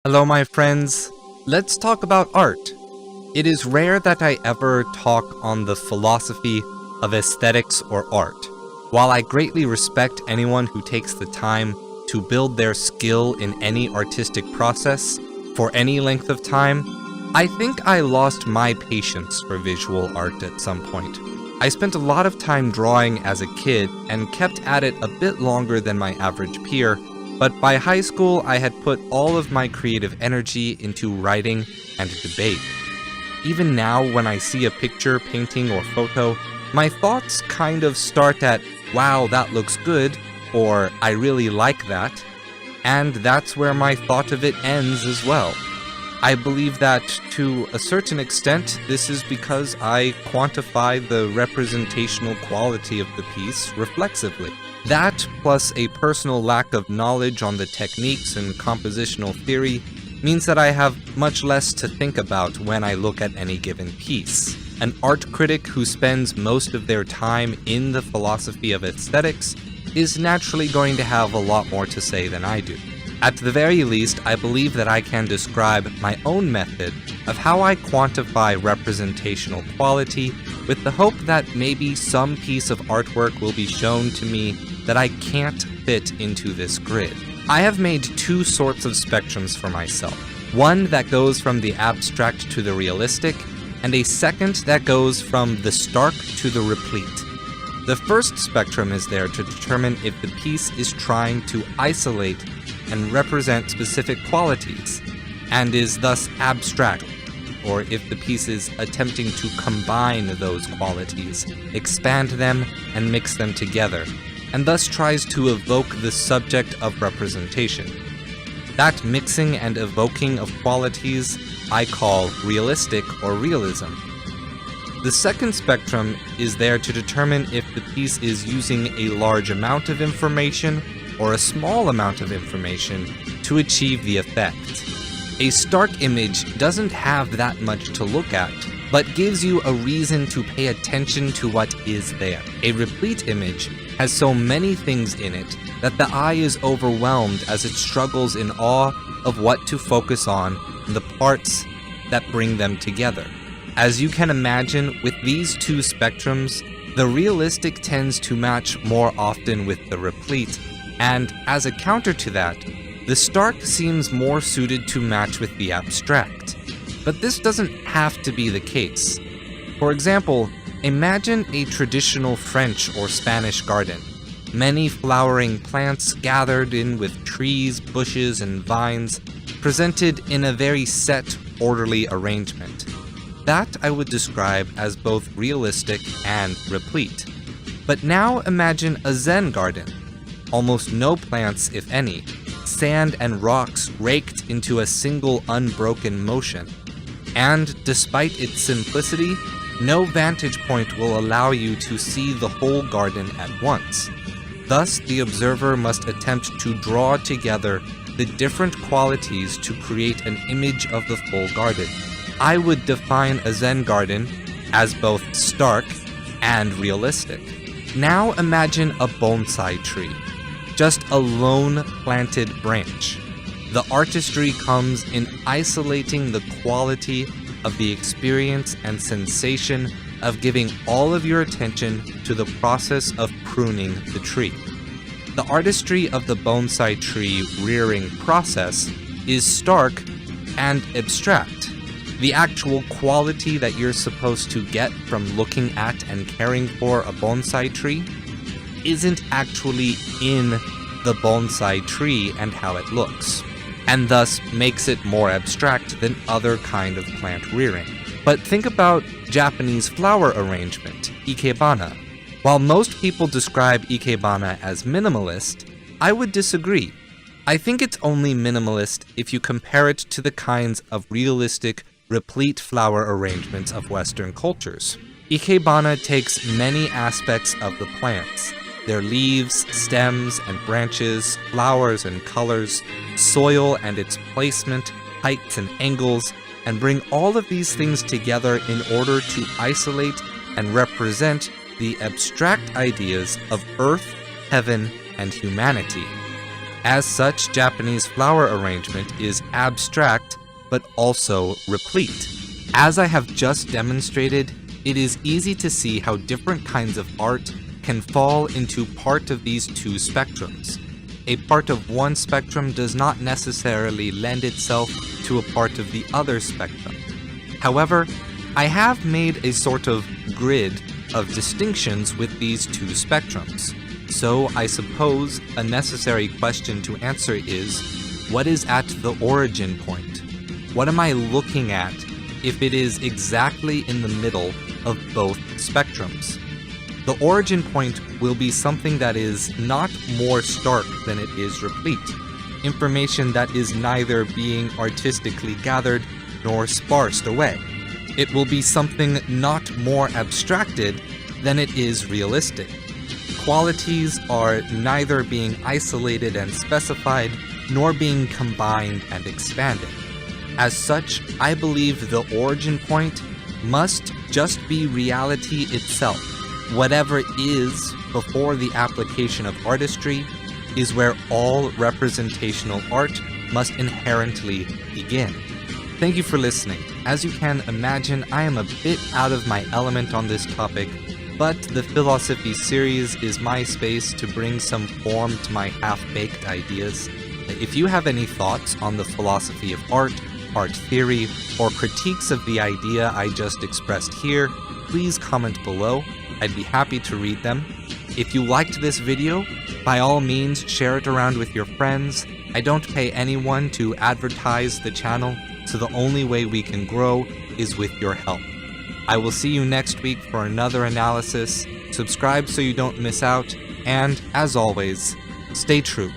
Hello, my friends. Let's talk about art. It is rare that I ever talk on the philosophy of aesthetics or art. While I greatly respect anyone who takes the time to build their skill in any artistic process for any length of time, I think I lost my patience for visual art at some point. I spent a lot of time drawing as a kid and kept at it a bit longer than my average peer, but by high school I had put all of my creative energy into writing and debate. Even now, when I see a picture, painting, or photo, my thoughts kind of start at, wow, that looks good, or I really like that, and that's where my thought of it ends as well. I believe that, to a certain extent, this is because I quantify the representational quality of the piece reflexively. That, plus a personal lack of knowledge on the techniques and compositional theory, means that I have much less to think about when I look at any given piece. An art critic who spends most of their time in the philosophy of aesthetics is naturally going to have a lot more to say than I do. At the very least, I believe that I can describe my own method of how I quantify representational quality with the hope that maybe some piece of artwork will be shown to me that I can't fit into this grid. I have made two sorts of spectrums for myself. One that goes from the abstract to the realistic, and a second that goes from the stark to the replete. The first spectrum is there to determine if the piece is trying to isolate and represent specific qualities, and is thus abstract, or if the piece is attempting to combine those qualities, expand them, and mix them together, and thus tries to evoke the subject of representation. That mixing and evoking of qualities I call realistic or realism. The second spectrum is there to determine if the piece is using a large amount of information or a small amount of information to achieve the effect. A stark image doesn't have that much to look at, but gives you a reason to pay attention to what is there. A replete image has so many things in it that the eye is overwhelmed as it struggles in awe of what to focus on and the parts that bring them together. As you can imagine, with these two spectrums, the realistic tends to match more often with the replete, and as a counter to that, the stark seems more suited to match with the abstract. But this doesn't have to be the case. For example, imagine a traditional French or Spanish garden. Many flowering plants gathered in with trees, bushes, and vines, presented in a very set, orderly arrangement. That I would describe as both realistic and replete. But now imagine a Zen garden. Almost no plants, if any, sand and rocks raked into a single unbroken motion. And despite its simplicity, no vantage point will allow you to see the whole garden at once. Thus, the observer must attempt to draw together the different qualities to create an image of the full garden. I would define a Zen garden as both stark and realistic. Now imagine a bonsai tree, just a lone planted branch. The artistry comes in isolating the quality of the experience and sensation of giving all of your attention to the process of pruning the tree. The artistry of the bonsai tree rearing process is stark and abstract. The actual quality that you're supposed to get from looking at and caring for a bonsai tree isn't actually in the bonsai tree and how it looks, and thus makes it more abstract than other kind of plant rearing. But think about Japanese flower arrangement, ikebana. While most people describe ikebana as minimalist, I would disagree. I think it's only minimalist if you compare it to the kinds of realistic, replete flower arrangements of Western cultures. Ikebana takes many aspects of the plants, their leaves, stems and branches, flowers and colors, soil and its placement, heights and angles, and bring all of these things together in order to isolate and represent the abstract ideas of earth, heaven, and humanity. As such, Japanese flower arrangement is abstract, but also replete. As I have just demonstrated, it is easy to see how different kinds of art can fall into part of these two spectrums. A part of one spectrum does not necessarily lend itself to a part of the other spectrum. However, I have made a sort of grid of distinctions with these two spectrums. So I suppose a necessary question to answer is, what is at the origin point? What am I looking at if it is exactly in the middle of both spectrums? The origin point will be something that is not more stark than it is replete, information that is neither being artistically gathered nor sparsed away. It will be something not more abstracted than it is realistic. Qualities are neither being isolated and specified, nor being combined and expanded. As such, I believe the origin point must just be reality itself. Whatever is before the application of artistry is where all representational art must inherently begin. Thank you for listening. As you can imagine, I am a bit out of my element on this topic, but the PhilosIffy series is my space to bring some form to my half-baked ideas. If you have any thoughts on the philosophy of art, art theory, or critiques of the idea I just expressed here, please comment below. I'd be happy to read them. If you liked this video, by all means share it around with your friends. I don't pay anyone to advertise the channel, so the only way we can grow is with your help. I will see you next week for another analysis. Subscribe so you don't miss out, and as always, stay true.